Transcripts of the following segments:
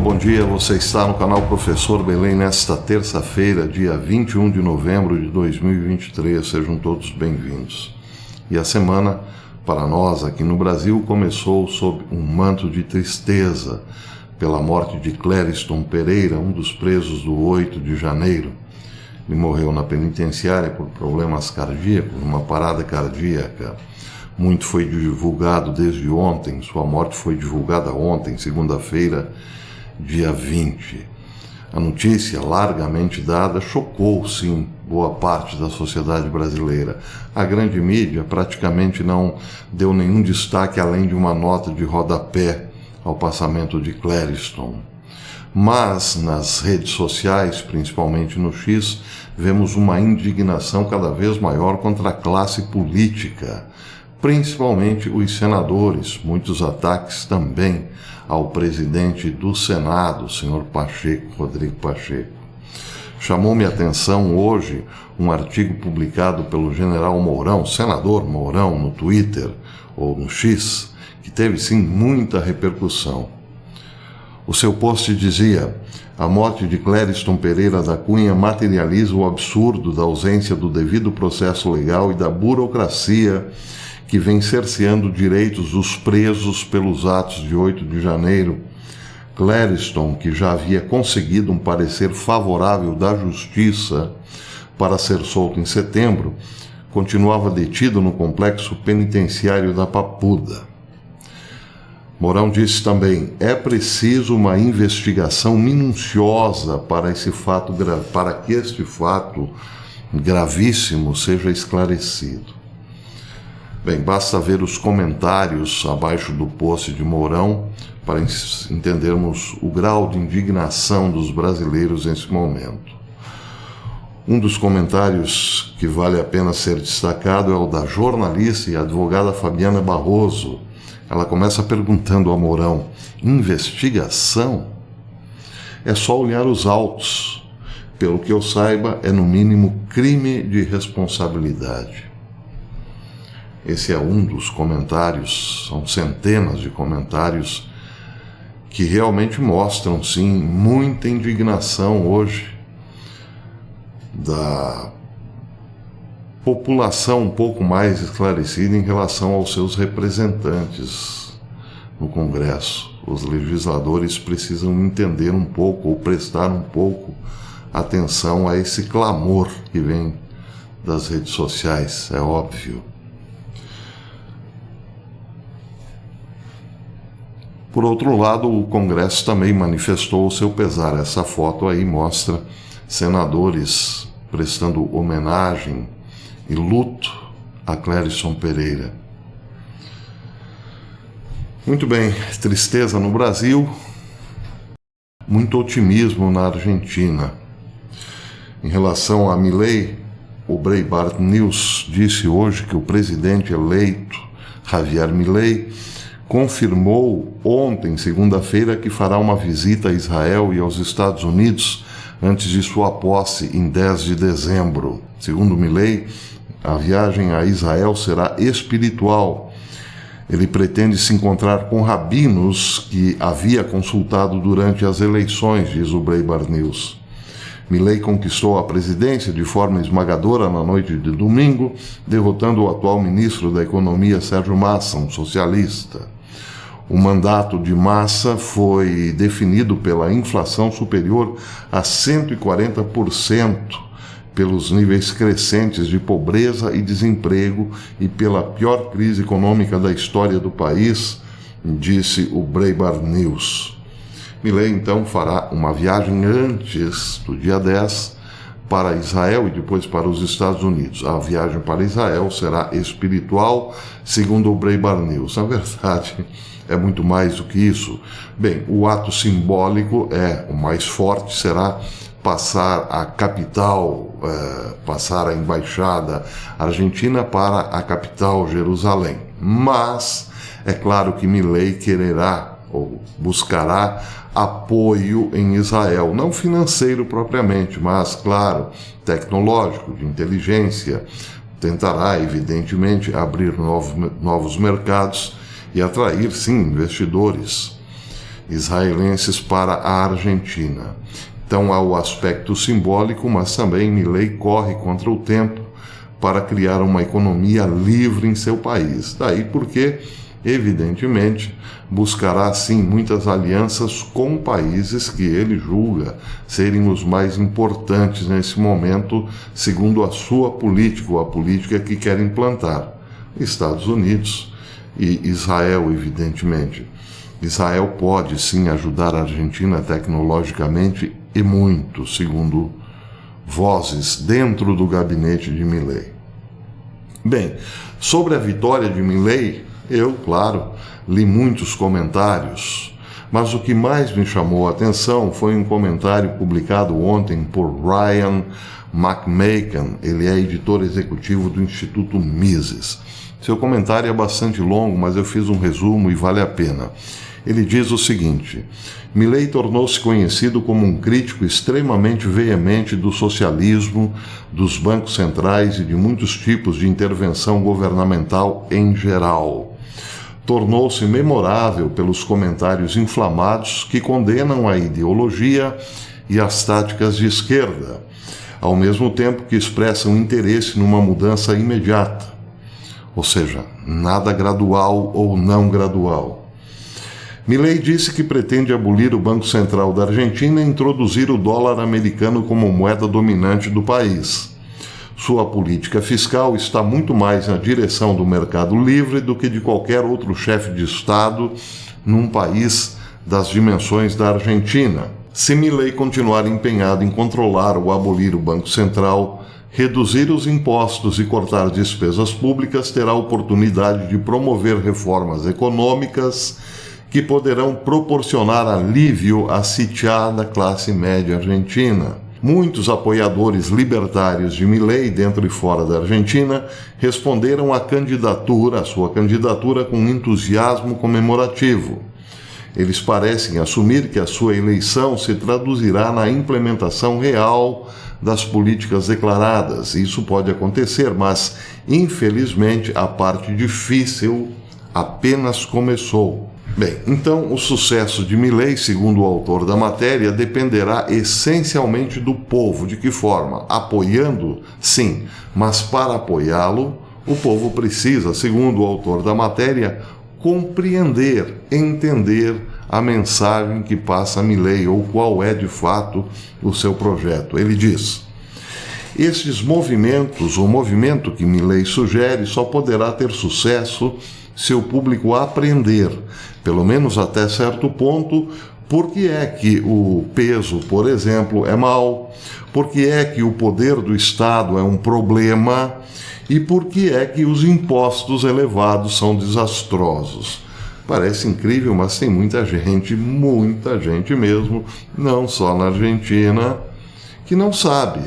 bom dia. Você está no canal Professor Belém nesta terça-feira, dia 21 de novembro de 2023. Sejam todos bem-vindos. E a semana, para nós aqui no Brasil, começou sob um manto de tristeza pela morte de Clériston Pereira, um dos presos do 8 de janeiro. Ele morreu na penitenciária por problemas cardíacos, uma parada cardíaca. Muito foi divulgado desde ontem, sua morte foi divulgada ontem, segunda-feira, dia 20. A notícia, largamente dada, chocou, sim, boa parte da sociedade brasileira. A grande mídia praticamente não deu nenhum destaque além de uma nota de rodapé ao passamento de Clériston. Mas nas redes sociais, principalmente no X, vemos uma indignação cada vez maior contra a classe política, principalmente os senadores, muitos ataques também ao presidente do Senado, senhor Pacheco, Rodrigo Pacheco. Chamou-me a atenção hoje um artigo publicado pelo general Mourão, senador Mourão, no Twitter ou no X, que teve sim muita repercussão. O seu post dizia: a morte de Clériston Pereira da Cunha materializa o absurdo da ausência do devido processo legal e da burocracia que vem cerceando direitos dos presos pelos atos de 8 de janeiro. Clériston, que já havia conseguido um parecer favorável da Justiça para ser solto em setembro, continuava detido no complexo penitenciário da Papuda. Mourão disse também: é preciso uma investigação minuciosa para que este fato gravíssimo seja esclarecido. Bem, basta ver os comentários abaixo do post de Mourão para entendermos o grau de indignação dos brasileiros nesse momento. Um dos comentários que vale a pena ser destacado é o da jornalista e advogada Fabiana Barroso. Ela começa perguntando a Mourão: investigação? É só olhar os autos. Pelo que eu saiba, é no mínimo crime de responsabilidade. Esse é um dos comentários, são centenas de comentários que realmente mostram, sim, muita indignação hoje da população um pouco mais esclarecida em relação aos seus representantes no Congresso. Os legisladores precisam entender um pouco ou prestar um pouco atenção a esse clamor que vem das redes sociais, é óbvio. Por outro lado, o Congresso também manifestou o seu pesar. Essa foto aí mostra senadores prestando homenagem e luto a Clériston Pereira. Muito bem, tristeza no Brasil, muito otimismo na Argentina. Em relação a Milei, o Breitbart News disse hoje que o presidente eleito, Javier Milei, confirmou ontem, segunda-feira, que fará uma visita a Israel e aos Estados Unidos antes de sua posse em 10 de dezembro. Segundo Milei, a viagem a Israel será espiritual. Ele pretende se encontrar com rabinos que havia consultado durante as eleições, diz o Breitbart News. Milei conquistou a presidência de forma esmagadora na noite de domingo, derrotando o atual ministro da Economia, Sérgio Massa, um socialista. O mandato de Massa foi definido pela inflação superior a 140%, pelos níveis crescentes de pobreza e desemprego e pela pior crise econômica da história do país, disse o Breitbart News. Milei, então, fará uma viagem antes do dia 10 para Israel e depois para os Estados Unidos. A viagem para Israel será espiritual, segundo o Breitbart News. Na verdade, é muito mais do que isso. Bem, o ato simbólico o mais forte será passar a capital, passar a embaixada argentina para a capital, Jerusalém. Mas é claro que Milei quererá ou buscará apoio em Israel, não financeiro propriamente, mas, claro, tecnológico, de inteligência. Tentará, evidentemente, abrir novos mercados e atrair, sim, investidores. israelenses para a Argentina. Então há o aspecto simbólico, mas também Milei corre contra o tempo para criar uma economia livre em seu país. Daí porque, evidentemente, buscará sim muitas alianças com países que ele julga serem os mais importantes nesse momento, segundo a sua política, ou a política que quer implantar. Estados Unidos e Israel, evidentemente. Israel pode sim ajudar a Argentina tecnologicamente e muito, segundo vozes dentro do gabinete de Milei. Bem, sobre a vitória de Milei, eu, claro, li muitos comentários, mas o que mais me chamou a atenção foi um comentário publicado ontem por Ryan McMaken. Ele é editor executivo do Instituto Mises. Seu comentário é bastante longo, mas eu fiz um resumo e vale a pena. Ele diz o seguinte: Milei tornou-se conhecido como um crítico extremamente veemente do socialismo, dos bancos centrais e de muitos tipos de intervenção governamental em geral. Tornou-se memorável pelos comentários inflamados que condenam a ideologia e as táticas de esquerda, ao mesmo tempo que expressam interesse numa mudança imediata, ou seja, nada gradual ou não gradual. Milei disse que pretende abolir o Banco Central da Argentina e introduzir o dólar americano como moeda dominante do país. Sua política fiscal está muito mais na direção do mercado livre do que de qualquer outro chefe de Estado num país das dimensões da Argentina. Se Milei continuar empenhado em controlar ou abolir o Banco Central, reduzir os impostos e cortar despesas públicas, terá a oportunidade de promover reformas econômicas que poderão proporcionar alívio à sitiada classe média argentina. Muitos apoiadores libertários de Milei, dentro e fora da Argentina, responderam à sua candidatura com entusiasmo comemorativo. Eles parecem assumir que a sua eleição se traduzirá na implementação real das políticas declaradas. Isso pode acontecer, mas, infelizmente, a parte difícil apenas começou. Bem, então o sucesso de Milei, segundo o autor da matéria, dependerá essencialmente do povo. De que forma? Apoiando? Sim, mas para apoiá-lo, o povo precisa, segundo o autor da matéria, compreender, entender a mensagem que passa Milei, ou qual é de fato o seu projeto. Ele diz: estes movimentos, o movimento que Milei sugere, só poderá ter sucesso se o público aprender, pelo menos até certo ponto, por que é que o peso, por exemplo, é mau, por que é que o poder do Estado é um problema e por que é que os impostos elevados são desastrosos. Parece incrível, mas tem muita gente mesmo, não só na Argentina, que não sabe,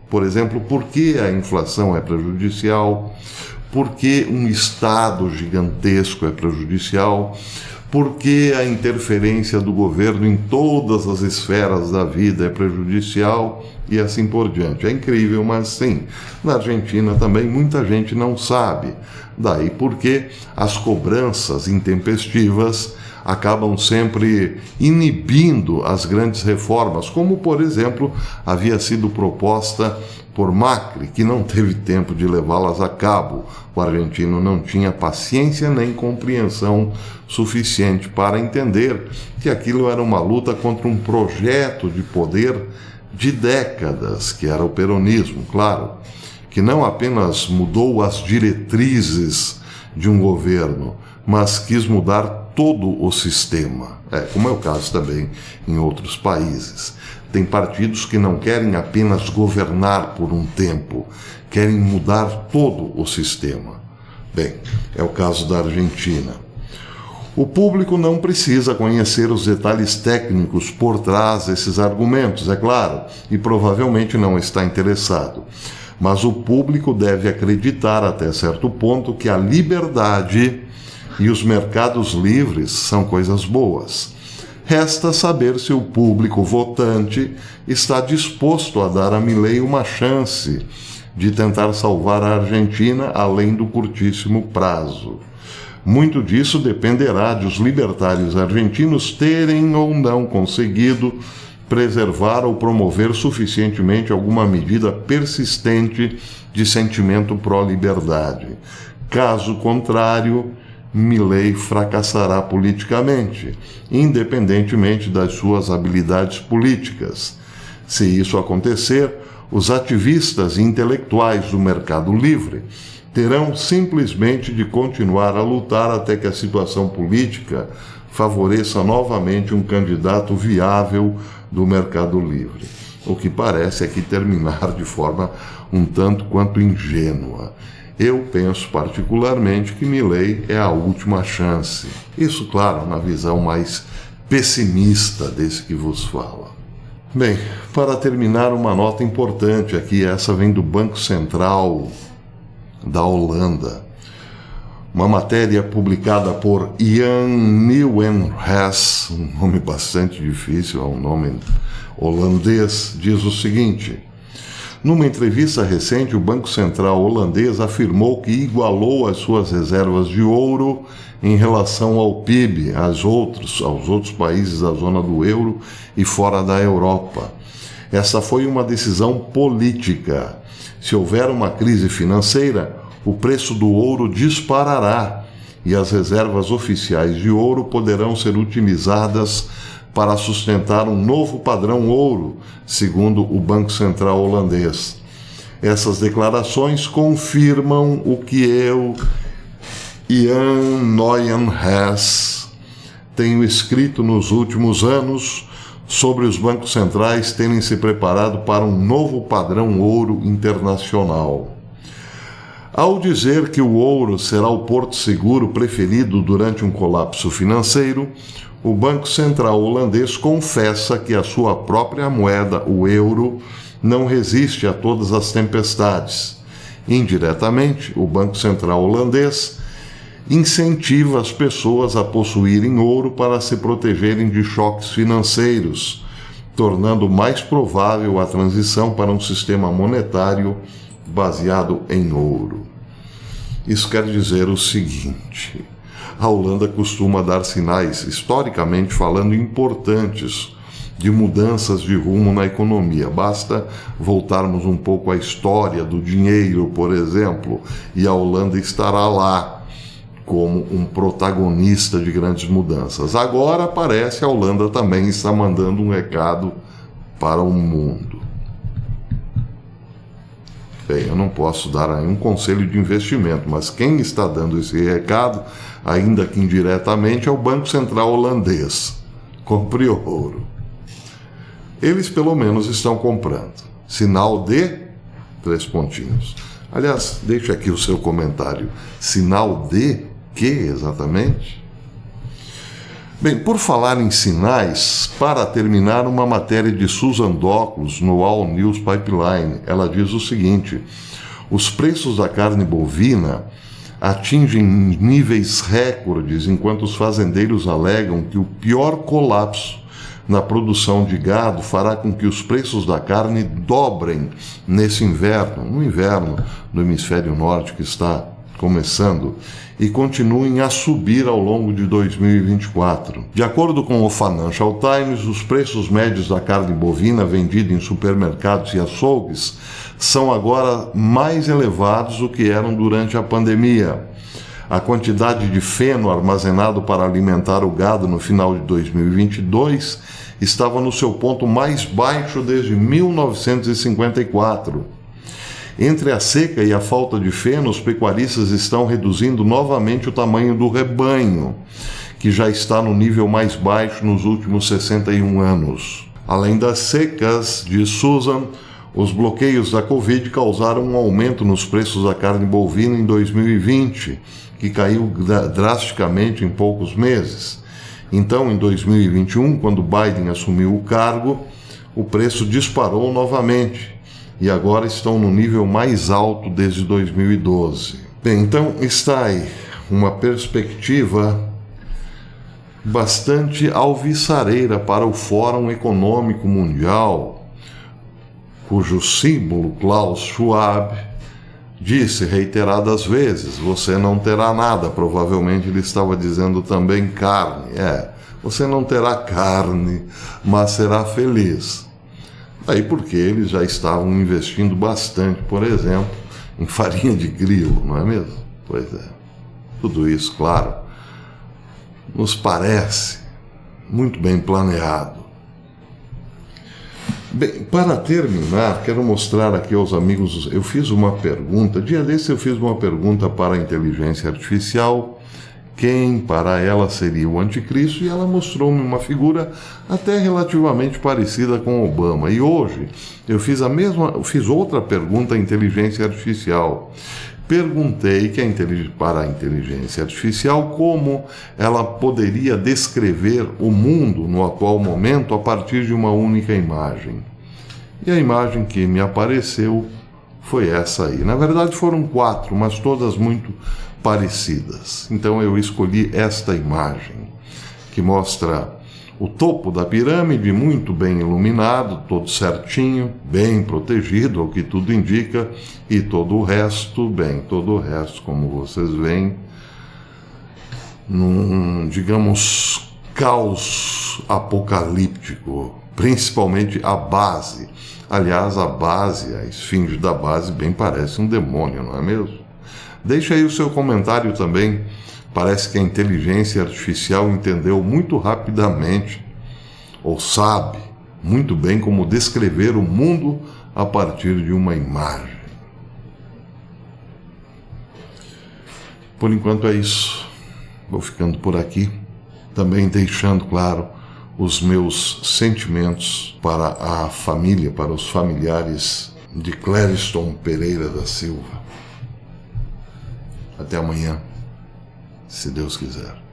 por exemplo, por que a inflação é prejudicial, por que um Estado gigantesco é prejudicial, por que a interferência do governo em todas as esferas da vida é prejudicial e assim por diante. É incrível, mas sim, na Argentina também muita gente não sabe. Daí porque as cobranças intempestivas acabam sempre inibindo as grandes reformas, como, por exemplo, havia sido proposta por Macri, que não teve tempo de levá-las a cabo. O argentino não tinha paciência nem compreensão suficiente para entender que aquilo era uma luta contra um projeto de poder de décadas, que era o peronismo, claro, que não apenas mudou as diretrizes de um governo, mas quis mudar todo o sistema, como é o caso também em outros países. Tem partidos que não querem apenas governar por um tempo, querem mudar todo o sistema. Bem, é o caso da Argentina. O público não precisa conhecer os detalhes técnicos por trás desses argumentos, é claro, e provavelmente não está interessado. Mas o público deve acreditar até certo ponto que a liberdade e os mercados livres são coisas boas. Resta saber se o público votante está disposto a dar a Milei uma chance de tentar salvar a Argentina além do curtíssimo prazo. Muito disso dependerá de os libertários argentinos terem ou não conseguido preservar ou promover suficientemente alguma medida persistente de sentimento pró-liberdade. Caso contrário, Milei fracassará politicamente, independentemente das suas habilidades políticas. Se isso acontecer, os ativistas e intelectuais do mercado livre terão simplesmente de continuar a lutar até que a situação política favoreça novamente um candidato viável do mercado livre. O que parece aqui terminar de forma um tanto quanto ingênua. Eu penso particularmente que Milei é a última chance. Isso, claro, na visão mais pessimista desse que vos fala. Bem, para terminar, uma nota importante aqui, essa vem do Banco Central da Holanda. Uma matéria publicada por Jan Nieuwenhuis, um nome bastante difícil, é um nome holandês, diz o seguinte: numa entrevista recente, o Banco Central holandês afirmou que igualou as suas reservas de ouro em relação ao PIB, aos outros países da zona do euro e fora da Europa. Essa foi uma decisão política. Se houver uma crise financeira, o preço do ouro disparará e as reservas oficiais de ouro poderão ser utilizadas para sustentar um novo padrão ouro, segundo o Banco Central holandês. Essas declarações confirmam o que eu, Jan Nieuwenhuis, tenho escrito nos últimos anos sobre os bancos centrais terem se preparado para um novo padrão ouro internacional. Ao dizer que o ouro será o porto seguro preferido durante um colapso financeiro, o Banco Central holandês confessa que a sua própria moeda, o euro, não resiste a todas as tempestades. Indiretamente, o Banco Central holandês incentiva as pessoas a possuírem ouro para se protegerem de choques financeiros, tornando mais provável a transição para um sistema monetário baseado em ouro. Isso quer dizer o seguinte: a Holanda costuma dar sinais, historicamente falando, importantes de mudanças de rumo na economia. Basta voltarmos um pouco à história do dinheiro, por exemplo, e a Holanda estará lá como um protagonista de grandes mudanças. Agora parece que a Holanda também está mandando um recado para o mundo. Bem, eu não posso dar aí um conselho de investimento, mas quem está dando esse recado, ainda que indiretamente, é o Banco Central holandês. Compre ouro. Eles pelo menos estão comprando. Sinal de 3 pontinhos. Aliás, deixe aqui o seu comentário. Sinal de que exatamente? Bem, por falar em sinais, para terminar, uma matéria de Susan Doklos no All News Pipeline. Ela diz o seguinte: os preços da carne bovina atingem níveis recordes, enquanto os fazendeiros alegam que o pior colapso na produção de gado fará com que os preços da carne dobrem nesse inverno, no inverno do hemisfério norte que está começando, e continuem a subir ao longo de 2024. De acordo com o Financial Times, os preços médios da carne bovina vendida em supermercados e açougues são agora mais elevados do que eram durante a pandemia. A quantidade de feno armazenado para alimentar o gado no final de 2022 estava no seu ponto mais baixo desde 1954. Entre a seca e a falta de feno, os pecuaristas estão reduzindo novamente o tamanho do rebanho, que já está no nível mais baixo nos últimos 61 anos. Além das secas, diz Susan, os bloqueios da Covid causaram um aumento nos preços da carne bovina em 2020, que caiu drasticamente em poucos meses. Então, em 2021, quando Biden assumiu o cargo, o preço disparou novamente e agora estão no nível mais alto desde 2012. Bem, então está aí uma perspectiva bastante alvissareira para o Fórum Econômico Mundial, cujo símbolo, Klaus Schwab, Disse reiteradas vezes, você não terá nada. Provavelmente ele estava dizendo também carne. Você não terá carne, mas será feliz. Aí porque eles já estavam investindo bastante, por exemplo, em farinha de grilo, não é mesmo? Pois é. Tudo isso, claro, nos parece muito bem planeado. Bem, para terminar, quero mostrar aqui aos amigos, eu fiz uma pergunta, dia desse eu fiz uma pergunta para a inteligência artificial, quem para ela seria o anticristo, e ela mostrou-me uma figura até relativamente parecida com Obama. E hoje eu fiz outra pergunta à inteligência artificial. Perguntei para a inteligência artificial como ela poderia descrever o mundo no atual momento a partir de uma única imagem. E a imagem que me apareceu foi essa aí. Na verdade foram 4, mas todas muito parecidas. Então eu escolhi esta imagem, que mostra o topo da pirâmide muito bem iluminado, todo certinho, bem protegido, ao que tudo indica, e todo o resto, como vocês veem, num, digamos, caos apocalíptico, principalmente a base. Aliás, a base, a esfinge da base, bem parece um demônio, não é mesmo? Deixa aí o seu comentário também. Parece que a inteligência artificial entendeu muito rapidamente, ou sabe muito bem como descrever o mundo a partir de uma imagem. Por enquanto é isso. Vou ficando por aqui, também deixando claro os meus sentimentos para a família, para os familiares de Clériston Pereira da Silva. Até amanhã, se Deus quiser.